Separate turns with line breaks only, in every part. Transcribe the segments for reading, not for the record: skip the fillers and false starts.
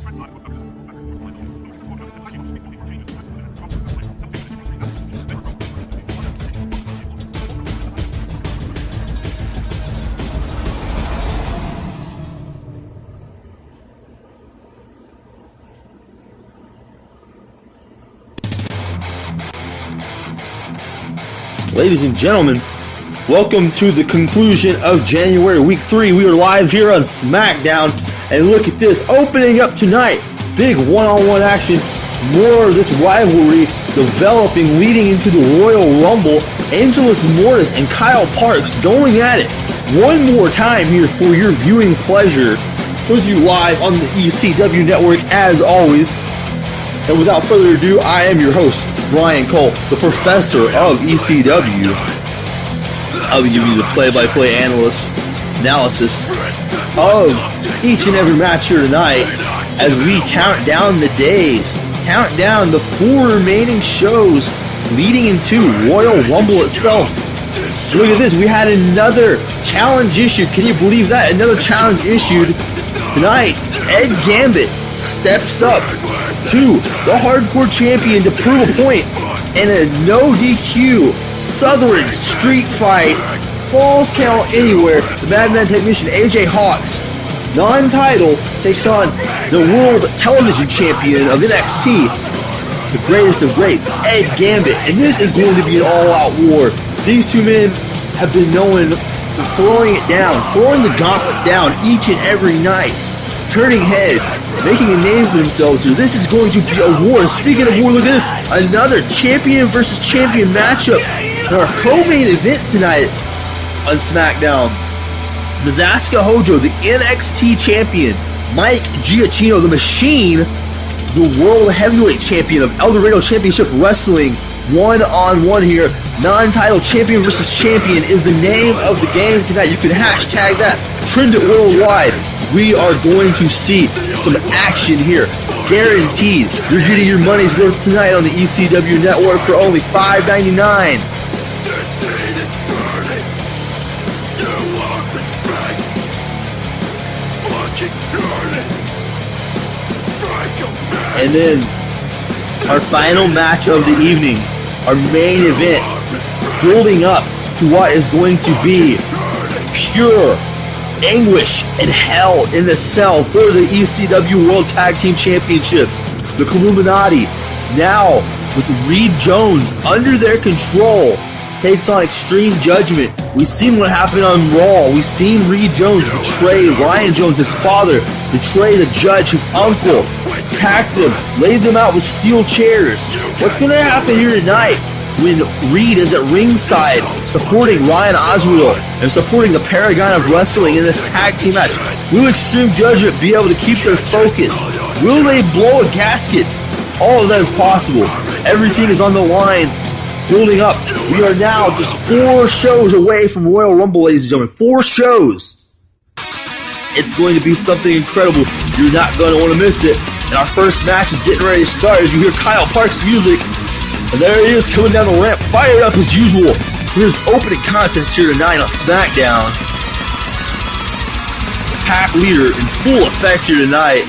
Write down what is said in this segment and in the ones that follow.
Ladies and gentlemen, welcome to the conclusion of January Week 3. We are live here on Smackdown, and look at this, opening up tonight, big one-on-one action, more of this rivalry developing, leading into the Royal Rumble. Angelus, Mortis, and Kyle Parks going at it one more time here for your viewing pleasure. Coming to you live on the ECW network as always. And without further ado, I am your host, Brian Cole, the professor of ECW. I'll be giving you the play-by-play analysis of each and every match here tonight as we count down the days, count down the 4 remaining shows leading into Royal Rumble itself. Look at this, we had another challenge issued. Can you believe that? Another challenge issued tonight. Ed Gambit steps up to the Hardcore Champion to prove a point in a no DQ Southern Street Fight Falls Count Anywhere. The Madman Technician AJ Hawkx, non-title, takes on the World Television Champion of NXT, the greatest of greats, Ed Gambit. And this is going to be an all-out war. These two men have been known for throwing it down, throwing the gauntlet down each and every night, turning heads, making a name for themselves here. This is going to be a war. Speaking of war, look at this. Another champion versus champion matchup in our co-main event tonight on SmackDown. Mizaska Hojo, the NXT champion. Mike Giachinno, the Machine, the World Heavyweight Champion of El Dorado Championship Wrestling. One-on-one here. Non-title champion versus champion is the name of the game tonight. You can hashtag that. Trend it worldwide. We are going to see some action here. Guaranteed. You're getting your money's worth tonight on the ECW network for only $5.99. And then our final match of the evening, our main event, building up to what is going to be pure anguish and hell in the cell for the ECW World Tag Team Championships. The Killuminati, now with Reed Jones under their control, takes on Extreme Judgment. We've seen what happened on Raw. We've seen Reed Jones betray Ryan Jones, his father, betray the judge, his uncle, pack them, lay them out with steel chairs. What's going to happen here tonight when Reed is at ringside supporting Ryan Azrael and supporting the Paragon of Wrestling in this tag team match? Will Extreme Judgment be able to keep their focus? Will they blow a gasket? All of that is possible. Everything is on the line, building up. We are now just 4 shows away from Royal Rumble, ladies and gentlemen. 4 shows. It's going to be something incredible. You're not going to want to miss it. And our first match is getting ready to start as you hear Kyle Parks' music. And there he is coming down the ramp, fired up as usual for his opening contest here tonight on SmackDown. The Pack leader in full effect here tonight.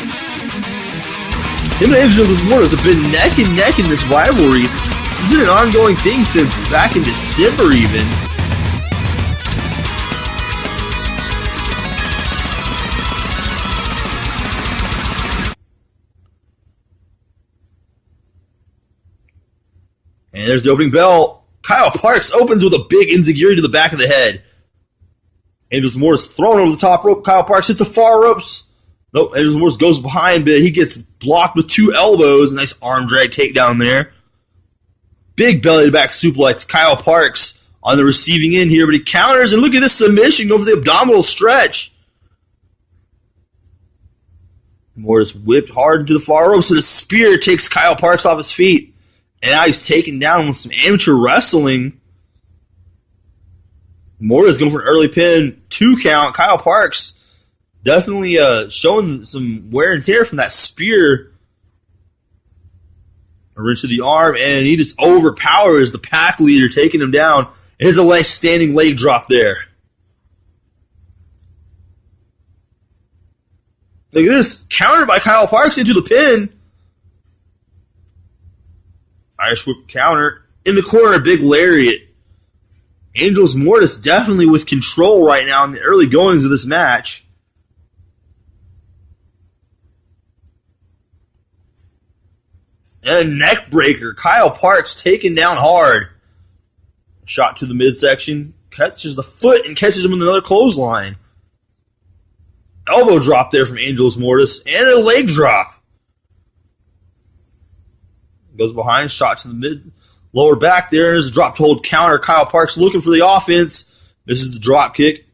Him and Angelus Mortis have been neck and neck in this rivalry. This has been an ongoing thing since back in December even. And there's the opening bell. Kyle Parks opens with a big enziguri to the back of the head. Angelus Mortis thrown over the top rope. Kyle Parks hits the far ropes. Nope, Angelus Mortis goes behind, but he gets blocked with 2 elbows. Nice arm drag takedown there. Big belly to back suplex. Kyle Parks on the receiving end here, but he counters, and look at this submission over the abdominal stretch. Mortis whipped hard into the far ropes, so the spear takes Kyle Parks off his feet. And now he's taken down with some amateur wrestling. Mortis going for an early pin, 2 count. Kyle Parks definitely showing some wear and tear from that spear. A wrench to the arm, and he just overpowers the Pack leader, taking him down. And here's a nice standing leg drop there. Look at this. Countered by Kyle Parks into the pin. Irish whip counter. In the corner, big lariat. Angelus Mortis definitely with control right now in the early goings of this match. And a neck breaker. Kyle Parks taken down hard. Shot to the midsection. Catches the foot and catches him with another clothesline. Elbow drop there from Angelus Mortis. And a leg drop. Goes behind. Shot to the mid. Lower back there. There's a drop to hold counter. Kyle Parks looking for the offense. This is the drop kick.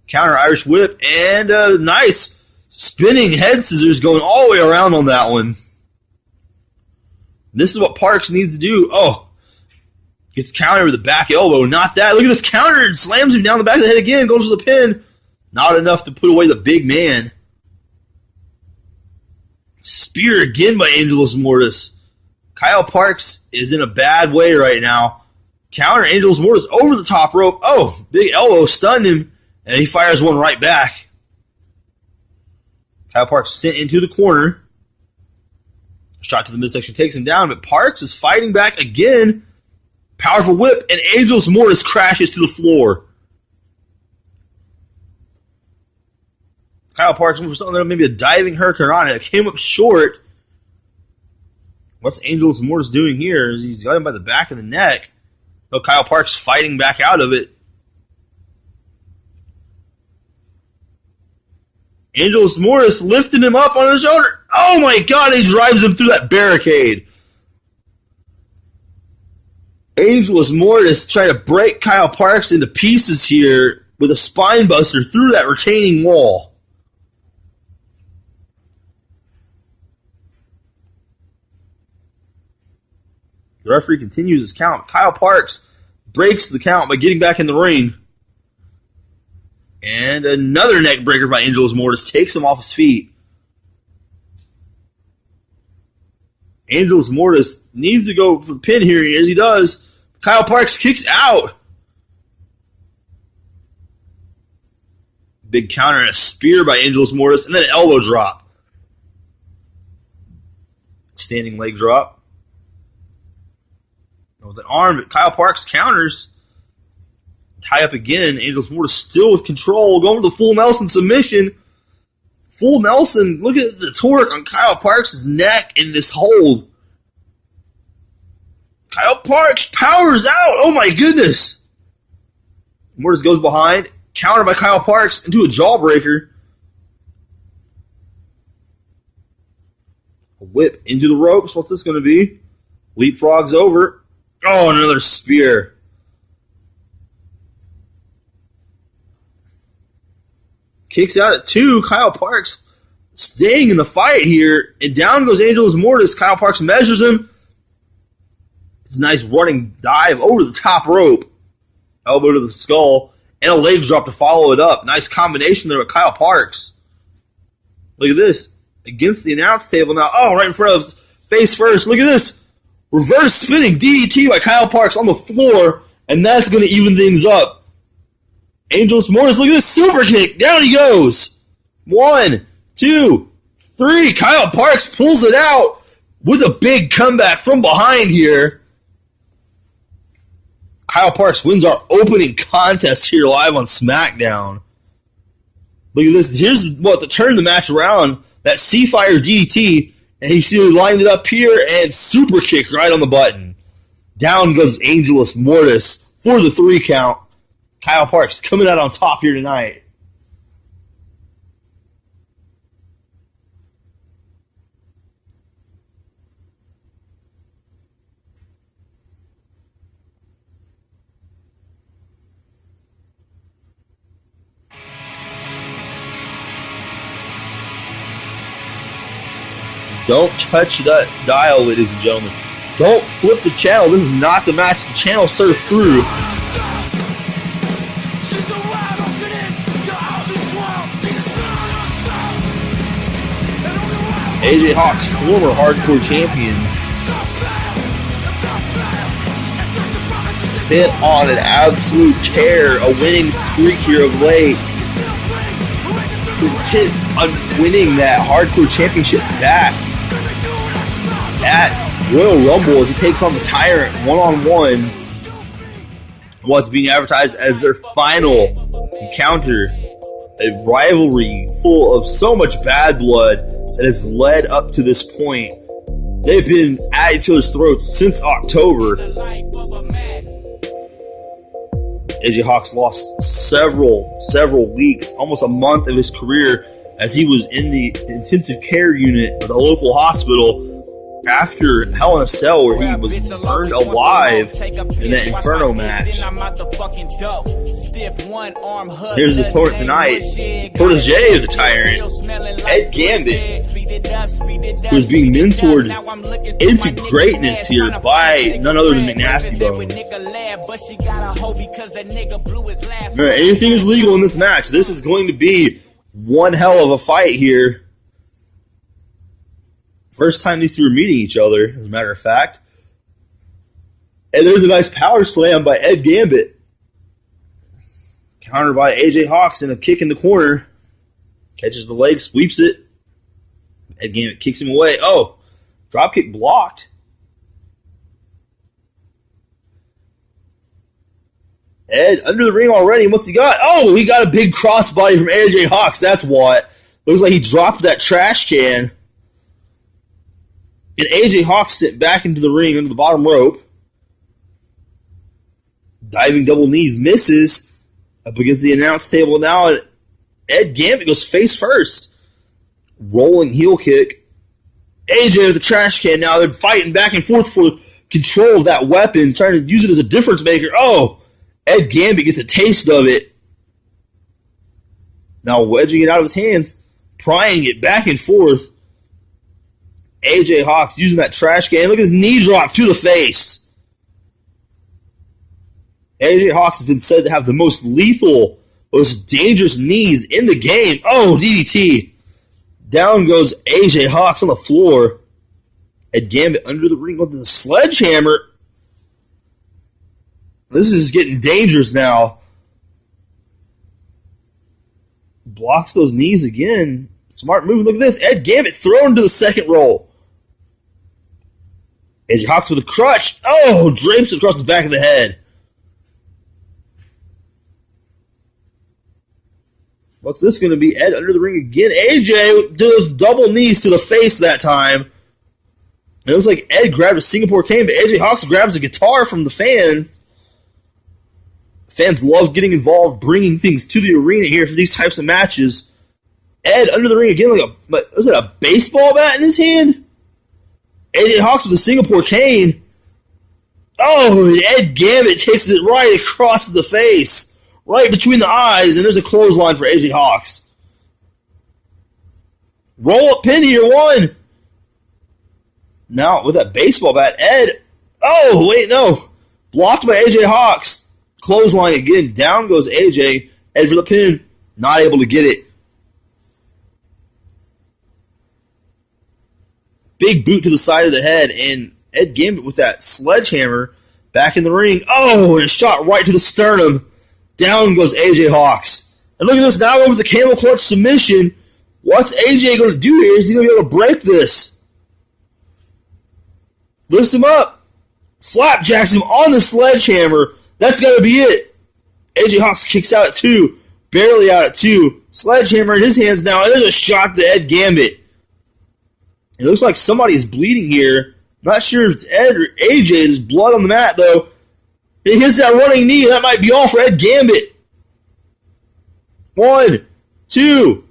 Counter Irish whip. And a nice spinning head scissors going all the way around on that one. This is what Parks needs to do. Oh. Gets countered with a back elbow. Not that. Look at this counter. And slams him down the back of the head again. Goes to the pin. Not enough to put away the big man. Spear again by Angelus Mortis. Kyle Parks is in a bad way right now. Counter Angelus Mortis over the top rope. Oh, big elbow stunned him. And he fires one right back. Kyle Parks sent into the corner. Shot to the midsection takes him down, but Parks is fighting back again. Powerful whip, and Angelus Mortis crashes to the floor. Kyle Parks went for something, maybe a diving hurricanrana. It came up short. What's Angelus Mortis doing here? He's got him by the back of the neck. Oh, Kyle Parks fighting back out of it. Angelus Mortis lifting him up on his shoulder. Oh my God, he drives him through that barricade. Angelus Mortis trying to break Kyle Parks into pieces here with a spine buster through that retaining wall. The referee continues his count. Kyle Parks breaks the count by getting back in the ring. And another neck breaker by Angelus Mortis takes him off his feet. Angelus Mortis needs to go for the pin here, as he does. Kyle Parks kicks out. Big counter and a spear by Angelus Mortis, and then an elbow drop. Standing leg drop. With an arm, Kyle Parks counters. Tie up again. Angelus Mortis still with control. Going for the full Nelson submission. Full Nelson. Look at the torque on Kyle Parks' neck in this hold. Kyle Parks powers out. Oh my goodness. Mortis goes behind. Counter by Kyle Parks into a jawbreaker. A whip into the ropes. What's this going to be? Leapfrogs over. Oh, another spear. Kicks out at 2. Kyle Parks staying in the fight here. And down goes Angelus Mortis. Kyle Parks measures him. It's a nice running dive over the top rope. Elbow to the skull. And a leg drop to follow it up. Nice combination there with Kyle Parks. Look at this. Against the announce table now. Oh, right in front of us. Face first. Look at this. Reverse spinning DDT by Kyle Parks on the floor. And that's going to even things up. Angelus Mortis, look at this super kick. Down he goes. 1, 2, 3. Kyle Parks pulls it out with a big comeback from behind here. Kyle Parks wins our opening contest here live on SmackDown. Look at this. Here's what to turn the match around. That C-Fire DDT. And he lined it up here and super kick right on the button. Down goes Angelus Mortis for the 3 count. Kyle Parks coming out on top here tonight. Don't touch that dial, ladies and gentlemen. Don't flip the channel. This is not the match the channel surf through. AJ Hawkx, former hardcore champion, been on an absolute tear, a winning streak here of late. intent on winning that hardcore championship back at Royal Rumble as he takes on the Tyrant one-on-one. What's being advertised as their final encounter, a rivalry full of so much bad blood that has led up to this point. They've been at each other's throats since October. AJ Hawkx lost several weeks, almost a month of his career as he was in the intensive care unit of the local hospital after Hell in a Cell, where he was burned alive in that Inferno match. Here's the opponent tonight, protege of the Tyrant, Ed Gambit, who is being mentored into greatness here by none other than McNastybones. Remember, anything is legal in this match. This is going to be one hell of a fight here. First time these two are meeting each other, as a matter of fact. And there's a nice power slam by Ed Gambit. Countered by AJ Hawkx and a kick in the corner. Catches the leg, sweeps it. Ed Gambit kicks him away. Oh, dropkick blocked. Ed under the ring already. What's he got? Oh, he got a big crossbody from AJ Hawkx. That's what. Looks like he dropped that trash can. And AJ Hawkx sent back into the ring under the bottom rope. Diving double knees, misses. Up against the announce table now. Ed Gambit goes face first. Rolling heel kick. AJ with the trash can now. They're fighting back and forth for control of that weapon. Trying to use it as a difference maker. Oh, Ed Gambit gets a taste of it. Now wedging it out of his hands. Prying it back and forth. AJ Hawkx using that trash can. Look at his knee drop to the face. AJ Hawkx has been said to have the most lethal, most dangerous knees in the game. Oh, DDT. Down goes AJ Hawkx on the floor. Ed Gambit under the ring with the sledgehammer. This is getting dangerous now. Blocks those knees again. Smart move. Look at this. Ed Gambit thrown to the second roll. AJ Hawkx with a crutch. Oh, drapes it across the back of the head. What's this going to be? Ed under the ring again. AJ does double knees to the face that time. And it looks like Ed grabbed a Singapore cane, but AJ Hawkx grabs a guitar from the fan. Fans love getting involved, bringing things to the arena here for these types of matches. Ed under the ring again, was it a baseball bat in his hand? AJ Hawkx with a Singapore cane. Oh, and Ed Gambit takes it right across the face, right between the eyes, and there's a clothesline for AJ Hawkx. Roll up pin here, one. Now with that baseball bat, Ed. Oh, wait, no. Blocked by AJ Hawkx. Clothesline again. Down goes AJ. Ed for the pin. Not able to get it. Big boot to the side of the head, and Ed Gambit with that sledgehammer back in the ring. Oh, and a shot right to the sternum. Down goes AJ Hawkx. And look at this now over the camel clutch submission. What's AJ going to do here? Is he going to be able to break this? Lifts him up. Flapjacks him on the sledgehammer. That's got to be it. AJ Hawkx kicks out at two. Barely out at two. Sledgehammer in his hands now. And there's a shot to Ed Gambit. It looks like somebody is bleeding here. Not sure if it's Ed or AJ. There's blood on the mat, though. He hits that running knee. That might be all for Ed Gambit. 1, 2.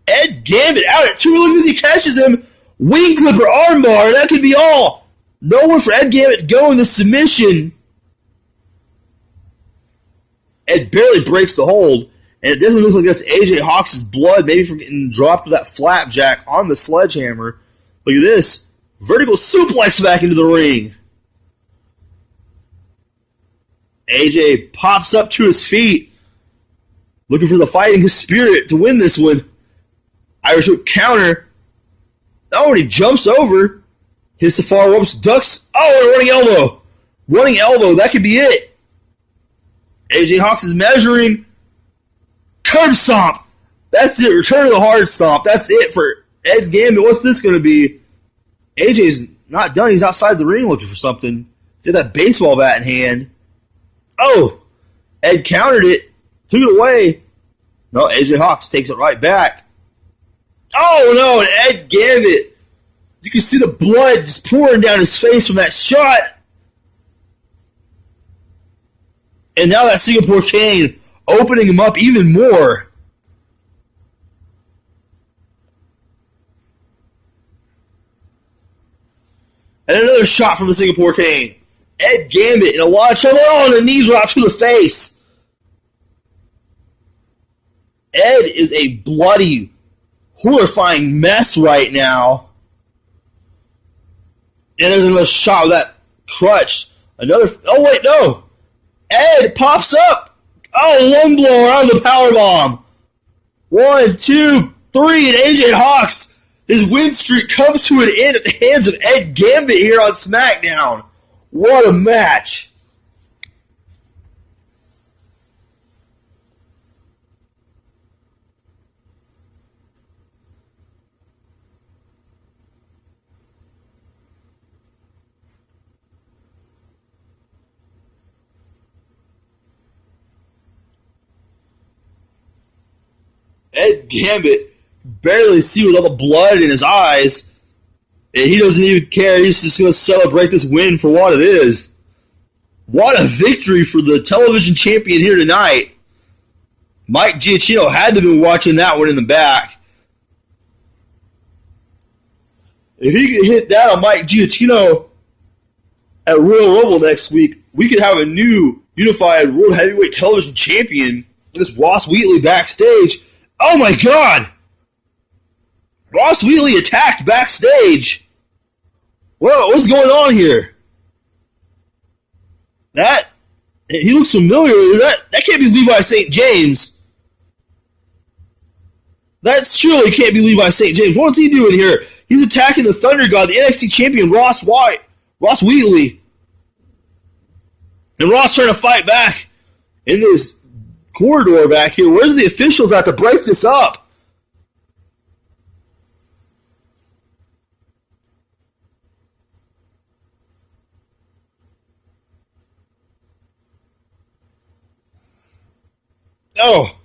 Ed Gambit out at 2. Look as he catches him. Wing clipper armbar. That could be all. Nowhere for Ed Gambit to go in the submission. Ed barely breaks the hold. And it definitely looks like that's AJ Hawk's blood, maybe from getting dropped with that flapjack on the sledgehammer. Look at this. Vertical suplex back into the ring. AJ pops up to his feet, looking for the fighting spirit to win this one. Irish whip counter. Oh, and he jumps over. Hits the far ropes, ducks. Oh, and a running elbow. Running elbow, that could be it. AJ Hawkx is measuring. curb stomp. That's it. Return to the hard stomp. That's it for Ed Gambit. What's this going to be? AJ's not done. He's outside the ring looking for something. He had that baseball bat in hand. Oh, Ed countered it. Took it away. No, AJ Hawkx takes it right back. Oh, no, and Ed Gambit. You can see the blood just pouring down his face from that shot. And now that Singapore cane opening him up even more. And another shot from the Singapore cane. Ed Gambit in a lot of trouble. Oh, and a knee drop to the face. Ed is a bloody, horrifying mess right now. And there's another shot with that crutch. Another. Oh, wait, no. Ed pops up. Oh, lung blower out of the powerbomb. 1, 2, 3, and AJ Hawkx. His win streak comes to an end at the hands of Ed Gambit here on SmackDown. What a match. Ed Gambit barely see with all the blood in his eyes, and he doesn't even care. He's just going to celebrate this win for what it is. What a victory for the television champion here tonight. Mike Giachinno had to have been watching that one in the back. If he could hit that on Mike Giachinno at Royal Rumble next week, we could have a new unified World Heavyweight Television Champion. This Ross Wheatley backstage. Oh my God! Ross Wheatley attacked backstage. Whoa, what's going on here? He looks familiar. That can't be Levi St. James. That surely can't be Levi St. James. What's he doing here? He's attacking the Thunder God, the NXT champion, Ross Wheatley. And Ross trying to fight back in this corridor back here. Where's the officials at to break this up? Oh,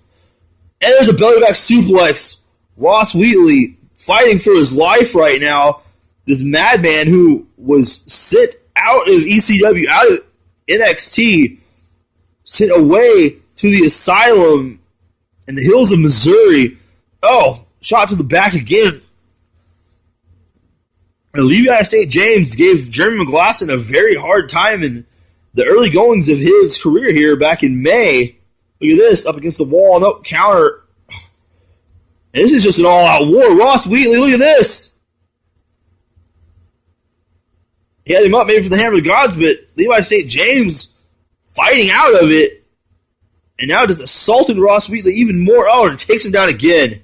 and there's a belly back suplex. Ross Wheatley fighting for his life right now. This madman who was sent out of ECW, out of NXT, sent away to the asylum in the hills of Missouri. Oh, shot to the back again. And Levi St. James gave Jeremy McGlasson a very hard time in the early goings of his career here back in May. Look at this, up against the wall, no counter. And this is just an all-out war. Ross Wheatley, look at this. He had him up maybe for the Hammer of the Gods, but Levi St. James fighting out of it. And now just assaulted Ross Wheatley even more. Oh, and it takes him down again.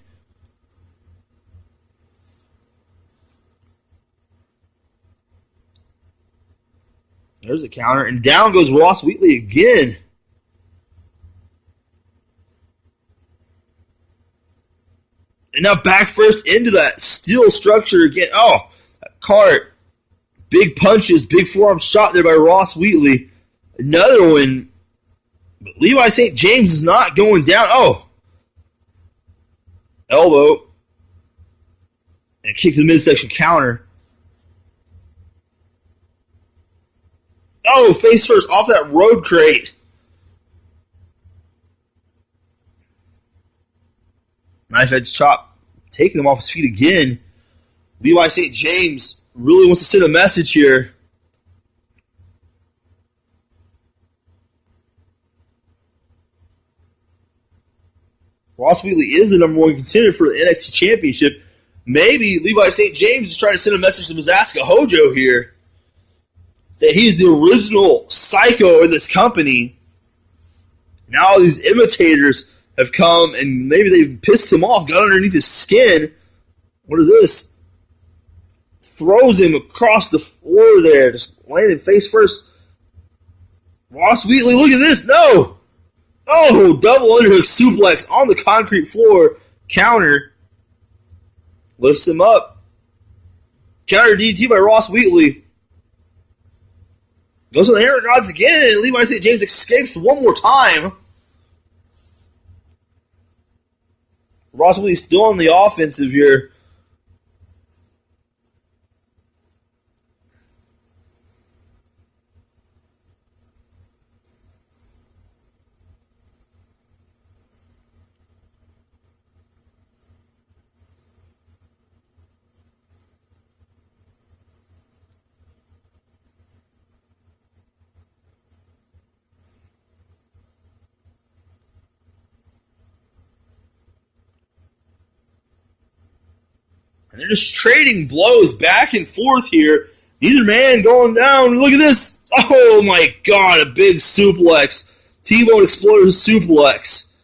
There's a counter, and down goes Ross Wheatley again. And now back first into that steel structure again. Oh, that cart. Big punches, big forearm shot there by Ross Wheatley. Another one. But Levi St. James is not going down. Oh. Elbow. And kick to the midsection counter. Oh, face first off that road crate. Knife edge chop, taking him off his feet again. Levi St. James really wants to send a message here. Ross Wheatley is the number one contender for the NXT Championship. Maybe Levi St. James is trying to send a message to Mizaska Hojo here. Say he's the original psycho in this company. Now all these imitators have come and maybe they've pissed him off, got underneath his skin. What is this? Throws him across the floor there, just landing face first. Ross Wheatley, look at this. No! Oh, double underhook suplex on the concrete floor. Counter. Lifts him up. Counter DDT by Ross Wheatley. Goes to the Hammer Gods again, and Levi St. James escapes one more time. Ross Wheatley still on the offensive here. And they're just trading blows back and forth here. Neither man going down. Look at this. Oh my god, a big suplex. T-Bone Exploder suplex.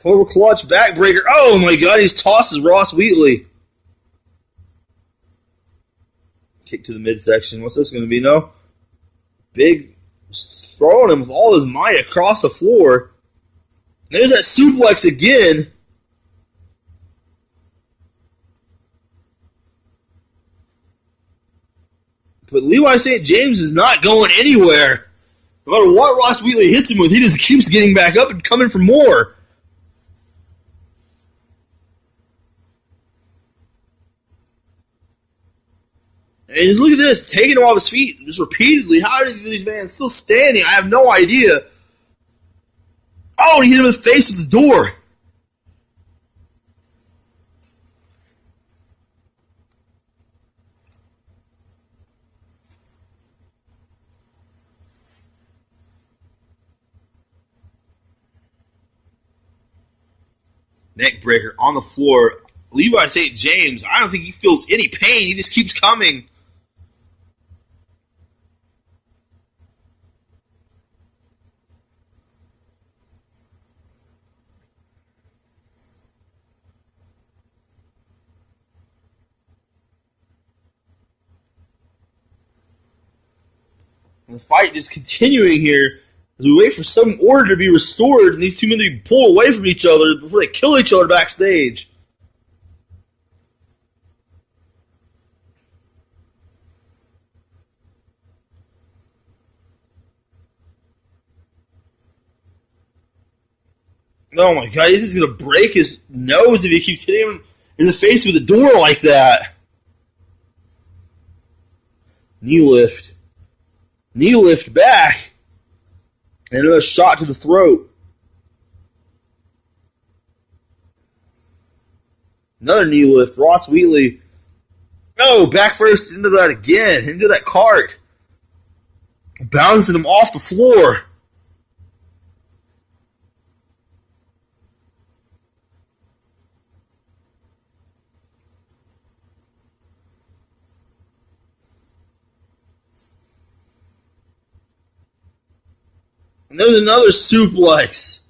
Cobra Clutch backbreaker. Oh my god, he tosses Ross Wheatley. Kick to the midsection. What's this going to be? No. Big, throwing him with all his might across the floor. There's that suplex again. But Levi St. James is not going anywhere. No matter what Ross Wheatley hits him with, he just keeps getting back up and coming for more. And just look at this, taking him off his feet just repeatedly. How are these men still standing? I have no idea. Oh, and he hit him in the face with the door. Neckbreaker on the floor. Levi St. James, I don't think he feels any pain. He just keeps coming. And the fight just continuing here as we wait for some order to be restored and these two men to be pulled away from each other before they kill each other backstage. Oh my god, he's just going to break his nose if he keeps hitting him in the face with a door like that. Knee lift. Knee lift back. And another shot to the throat. Another knee lift. Ross Wheatley. No, back first into that again. Into that cart. Bouncing him off the floor. And there's another suplex.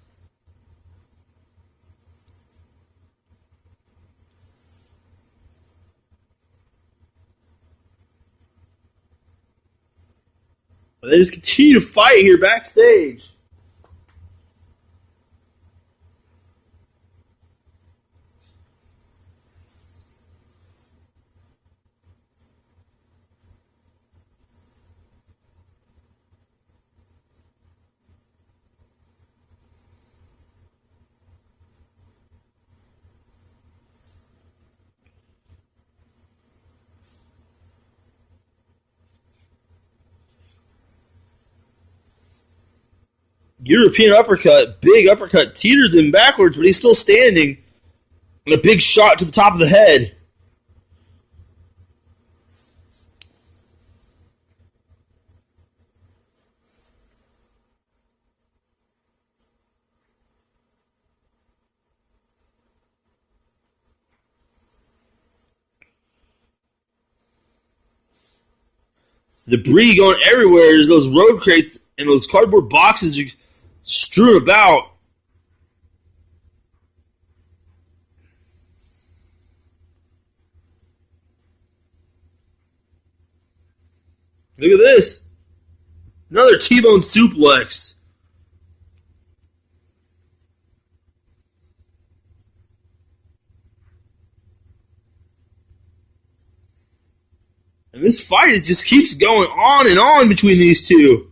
But they just continue to fight here backstage. European uppercut, big uppercut, teeters him backwards, but he's still standing. And a big shot to the top of the head. Debris going everywhere. There's those road crates and those cardboard boxes strewn about. Look at this. Another T-bone suplex. And this fight just keeps going on and on between these two.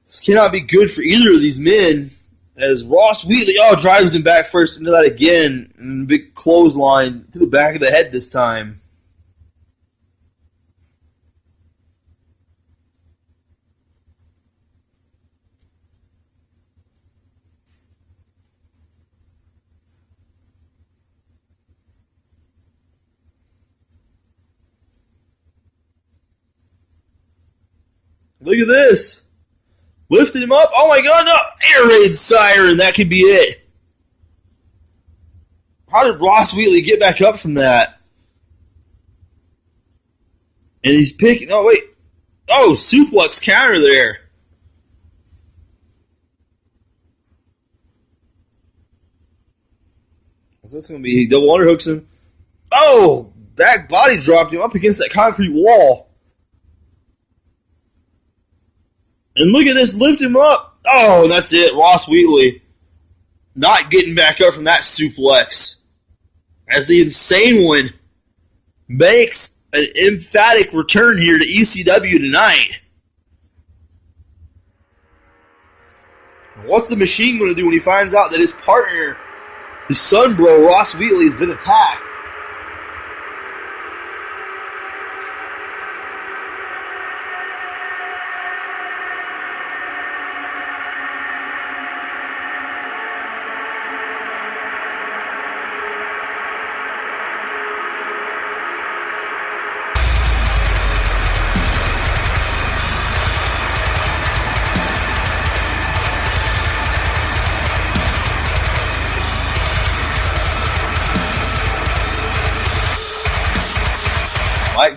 This cannot be good for either of these men, as Ross Wheatley, drives him back first into that again, and a big clothesline to the back of the head this time. Look at this. Lifted him up. Oh my god, no! Air raid siren. That could be it. How did Ross Wheatley get back up from that? And he's picking. Oh, wait. Oh, suplex counter there. What's this going to be? He double underhooks him. Oh! Back body dropped him up against that concrete wall. And look at this, lift him up. Oh, that's it. Ross Wheatley not getting back up from that suplex. As the Insane One makes an emphatic return here to ECW tonight. What's the Machine going to do when he finds out that his partner, his son bro, Ross Wheatley, has been attacked?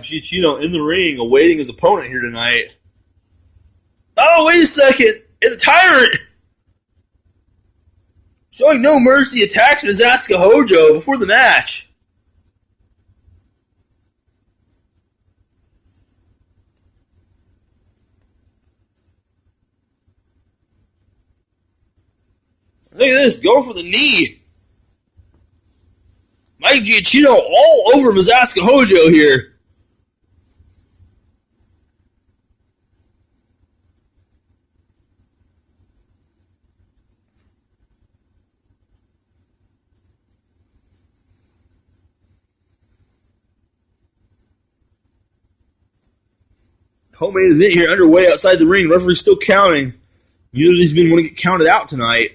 Giachinno in the ring, awaiting his opponent here tonight. Oh, wait a second! And the Tyrant! Showing no mercy, attacks Mizaska Hojo before the match. Look at this, going for the knee. Mike Giachinno all over Mizaska Hojo here. Co-main event here underway outside the ring. Referee still counting. Neither of these men want to get counted out tonight.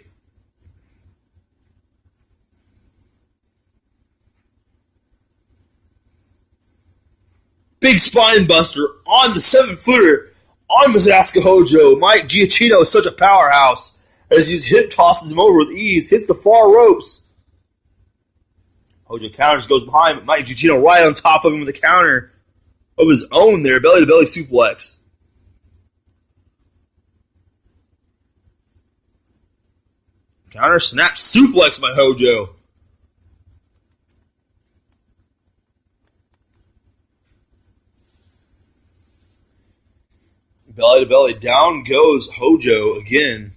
Big spine buster on the 7-footer on Mizaska Hojo. Mike Giachinno is such a powerhouse as he hip tosses him over with ease, hits the far ropes. Hojo counters, goes behind, but Mike Giachinno right on top of him with a counter of his own there, belly-to-belly suplex. Counter snap suplex by Hojo. Belly-to-belly, down goes Hojo again.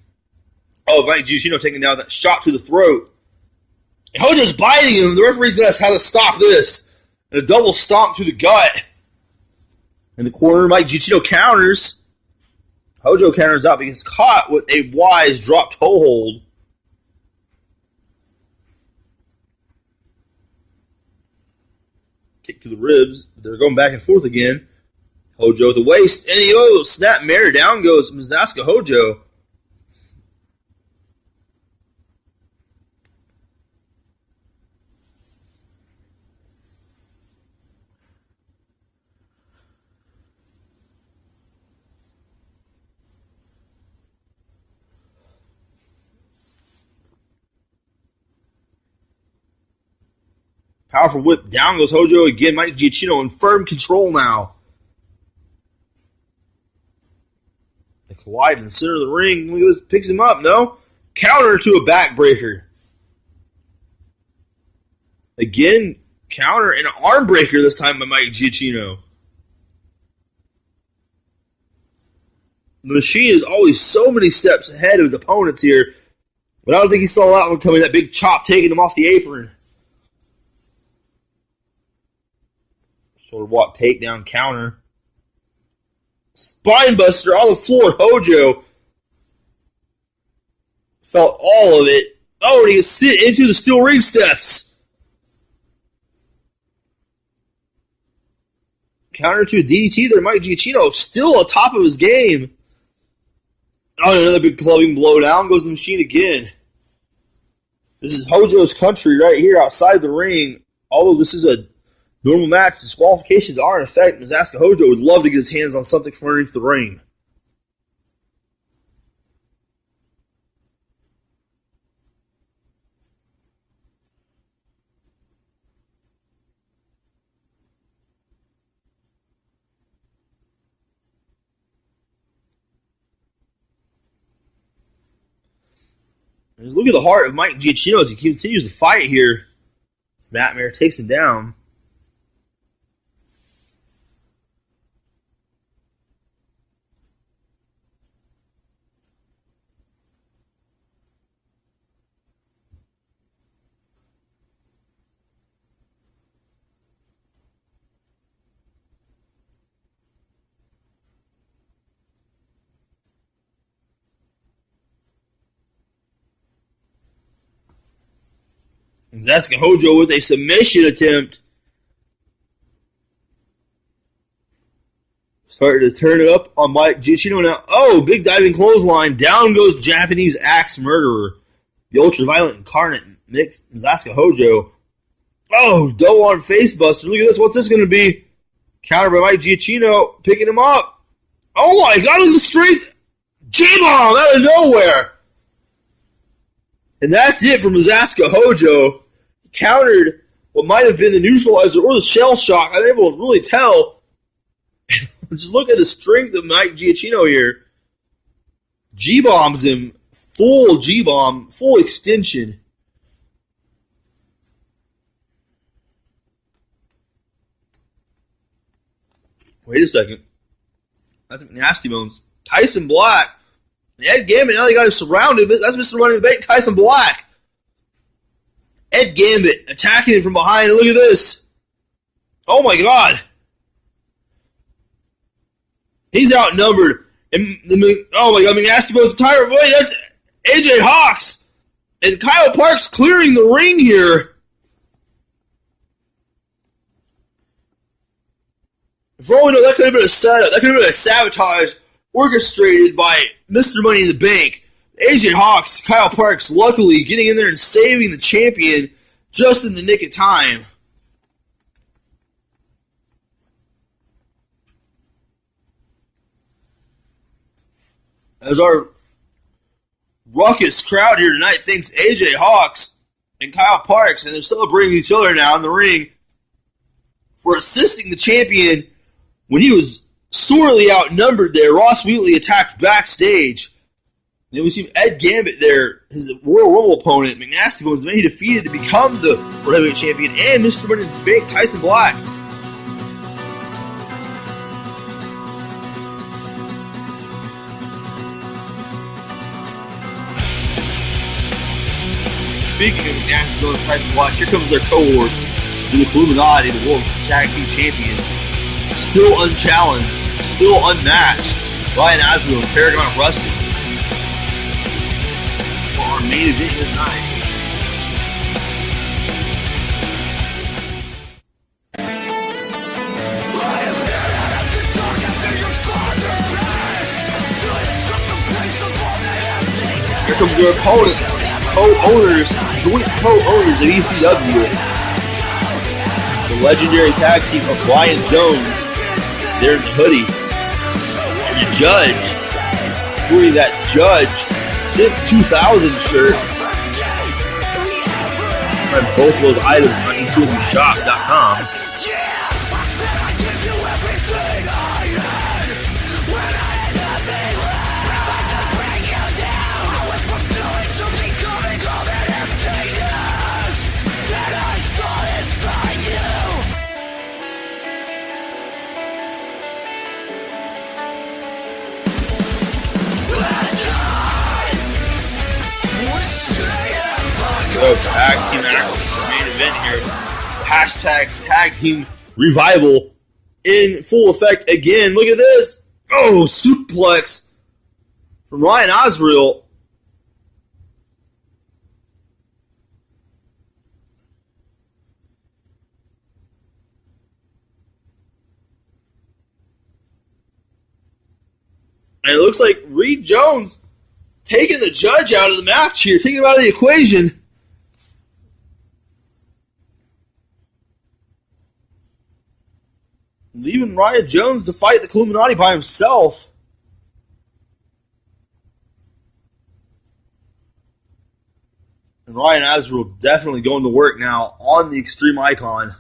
Oh, Mike Giachinno taking down that shot to the throat. And Hojo's biting him. The referee's going to have to stop this. And a double stomp through the gut. In the corner, Mike Giachinno counters. Hojo counters out, but gets caught with a wise drop toe hold. Kick to the ribs. They're going back and forth again. Hojo with the waist. And he snap mirror. Down goes Mizaska Hojo. Powerful whip. Down goes Hojo again. Mike Giachinno in firm control now. They collide in the center of the ring. Look at this, picks him up, no? Counter to a backbreaker. Again, counter and an arm breaker this time by Mike Giachinno. The Machine is always so many steps ahead of his opponents here, but I don't think he saw that one coming, that big chop taking him off the apron. Shoulder block, takedown, counter. Spinebuster on the floor. Hojo felt all of it. Oh, and he gets sit into the steel ring steps. Counter to a DDT there. Mike Giachinno still on top of his game. Oh, another big clubbing blow down. Goes the Machine again. This is Hojo's country right here outside the ring. Although this is a normal match, disqualifications are in effect. Mizaska Hojo would love to get his hands on something from underneath the ring. And just look at the heart of Mike Giachinno as he continues to fight here. Snapmare takes him down. Mizaska Hojo with a submission attempt. Starting to turn it up on Mike Giachinno now. Oh, big diving clothesline. Down goes Japanese Axe Murderer. The ultra-violent incarnate Mizaska Hojo. Oh, double on facebuster. Look at this. What's this going to be? Counter by Mike Giachinno. Picking him up. Oh my God, look at the strength. G-bomb out of nowhere. And that's it for Mizaska Hojo. Countered what might have been the neutralizer or the shell shock. I'm able to really tell. Just look at the strength of Mike Giachinno here. G-bombs him. Full G-bomb. Full extension. Wait a second. That's McNastybones. Tyson Black. Ed Gambit, now they got him surrounded. That's Mr. Running Bank Tyson Black. Ed Gambit attacking him from behind. Look at this. Oh my God. He's outnumbered. And oh my God, McNastybones entire boy. That's AJ Hawkx. And Kyle Parks clearing the ring here. For all we know, that could have been a setup. That could have been a sabotage orchestrated by Mr. Money in the Bank. AJ Hawkx, Kyle Parks, luckily getting in there and saving the champion just in the nick of time. As our ruckus crowd here tonight thanks AJ Hawkx and Kyle Parks, and they're celebrating each other now in the ring for assisting the champion when he was sorely outnumbered there. Ross Wheatley attacked backstage. Then we see Ed Gambit there, his Royal Rumble opponent, McNastybones, the man he defeated to become the World Heavyweight Champion, and Mr. Money in the Bank, Tyson Black. Speaking of McNastybones and Tyson Black, here comes their cohorts, the Killuminati, the World Tag Team Champions. Still unchallenged, still unmatched. Ryan Azrael and Paragon Wrestling. For our main event here tonight. Here comes their opponents, joint co-owners of ECW. The legendary tag team of Brian Jones. There's the hoodie. And the Judge. Sporting that Judge since 2000 shirt. Find both of those items on ECWshop.com. go. Tag team action. Main event here. Hashtag tag team revival in full effect again. Look at this. Oh, suplex from Ryan Azrael. And it looks like Reed Jones taking the judge out of the match here, taking him out of the equation. Leaving Ryan Jones to fight the Killuminati by himself. And Ryan Azrael definitely going to work now on the Extreme Icon.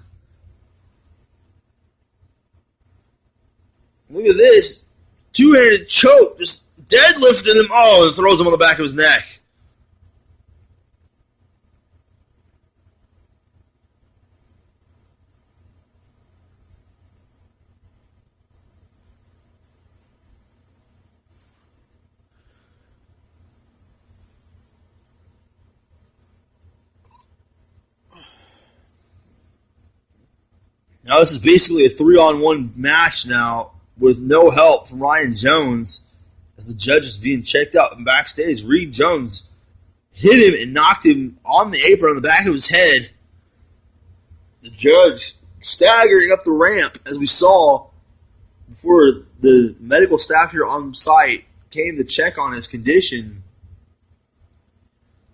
Look at this. Two-handed choke, just deadlifting him. Oh, and throws him on the back of his neck. Now this is basically a 3-on-1 match now, with no help from Ryan Jones, as the judge is being checked out and backstage. Reed Jones hit him and knocked him on the apron on the back of his head. The judge staggering up the ramp, as we saw before the medical staff here on site came to check on his condition.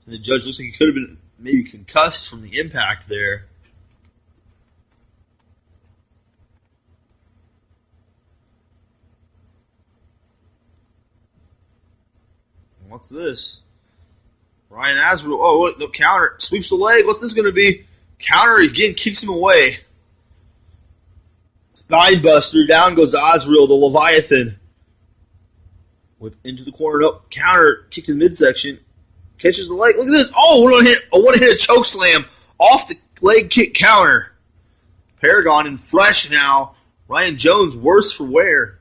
And the judge looks like he could have been maybe concussed from the impact there. What's this? Ryan Azrael. Oh, what? The counter. Sweeps the leg. What's this going to be? Counter again. Kicks him away. Spinebuster. Down goes Azrael, the Leviathan. Whip into the corner. Up. Counter. Kick to the midsection. Catches the leg. Look at this. Oh, one-hit choke slam off the leg kick counter. Paragon in flesh now. Ryan Jones worse for wear.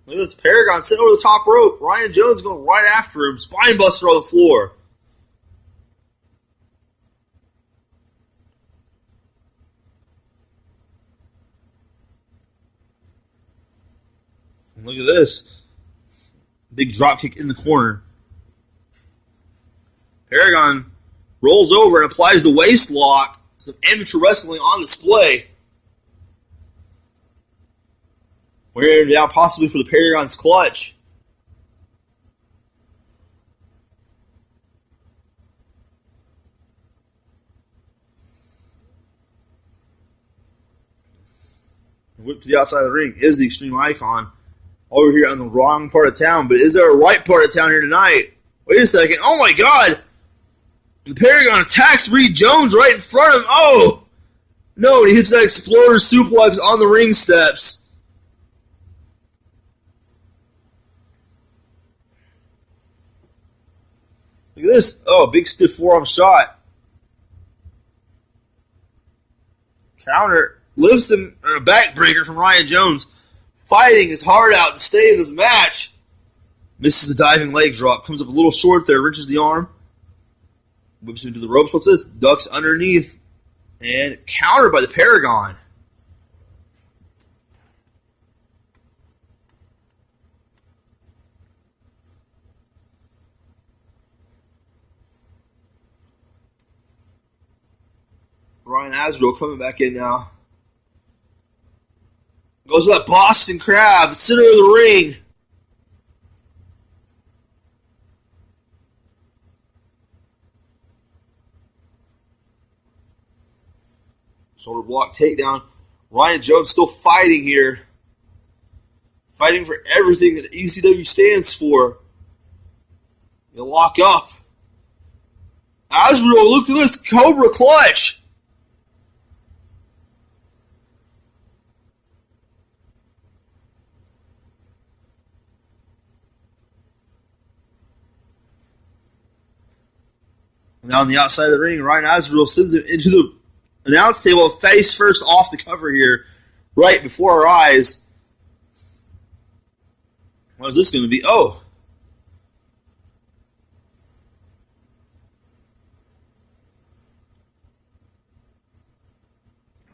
Look at this. Paragon sitting over the top rope. Ryan Jones going right after him. Spinebuster on the floor. And look at this. Big drop kick in the corner. Paragon rolls over and applies the waist lock. Some amateur wrestling on display. Wearing down possibly for the Paragon's clutch. Whip to the outside of the ring is the Extreme Icon. Over here on the wrong part of town, but is there a right part of town here tonight? Wait a second. Oh my God! The Paragon attacks Reed Jones right in front of him. Oh! No, and he hits that exploder suplex on the ring steps. Look at this. Oh, big stiff forearm shot. Counter lifts him, and a backbreaker from Ryan Jones. Fighting his heart out to stay in this match. Misses the diving leg drop. Comes up a little short there. Wrenches the arm. Whips him to the ropes. What's this? Ducks underneath. And countered by the Paragon. Ryan Azrael coming back in now. Goes to that Boston Crab, center of the ring. Shoulder block takedown. Ryan Jones still fighting here. Fighting for everything that ECW stands for. They lock up. Azrael, look at this Cobra clutch. Now on the outside of the ring, Ryan Azrael sends him into the announce table, face first off the cover here, right before our eyes. What is this going to be? Oh.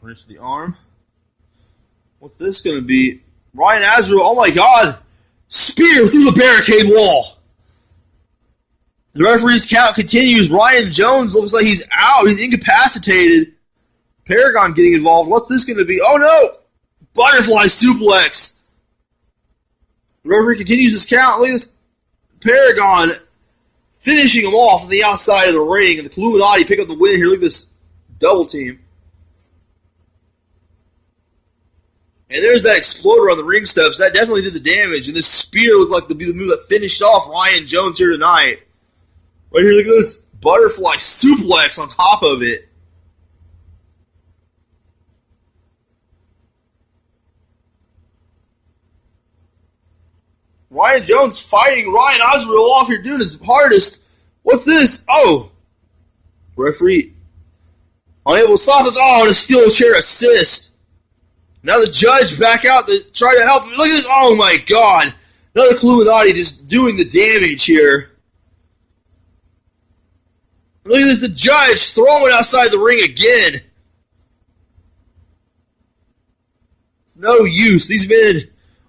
Finish the arm. What's this going to be? Ryan Azrael, oh my god! Spear through the barricade wall! The referee's count continues. Ryan Jones looks like he's out. He's incapacitated. Paragon getting involved. What's this going to be? Oh no! Butterfly suplex. The referee continues his count. Look at this. Paragon finishing him off on the outside of the ring. And the Killuminati pick up the win here. Look at this double team. And there's that exploder on the ring steps. That definitely did the damage. And this spear looked like to be the move that finished off Ryan Jones here tonight. Right here, look at this butterfly suplex on top of it. Ryan Jones fighting Ryan Azrael off here, doing his hardest. What's this? Oh. Referee unable to stop this. Oh, and a steel chair assist. Now the judge back out to try to help him. Look at this. Oh my god. Another Killuminati just doing the damage here. Look at this. The judge throwing outside the ring again. It's no use. These men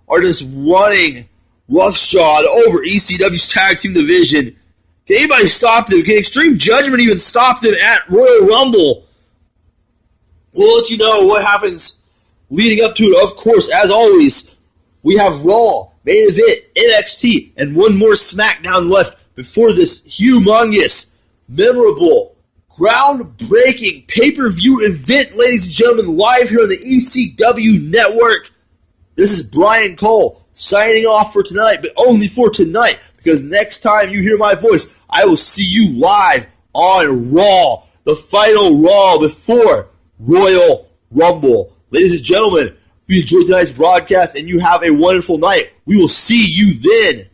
are just running roughshod over ECW's tag team division. Can anybody stop them? Can Extreme Judgment even stop them at Royal Rumble? We'll let you know what happens leading up to it. Of course, as always, we have Raw, main event, NXT, and one more Smackdown left before this humongous, memorable, groundbreaking pay-per-view event, ladies and gentlemen, live here on the ECW network. This is Brian Cole signing off for tonight, but only for tonight, because next time you hear my voice, I will see you live on Raw, the final Raw before Royal Rumble. Ladies and gentlemen, if you enjoyed tonight's broadcast and you have a wonderful night, we will see you then.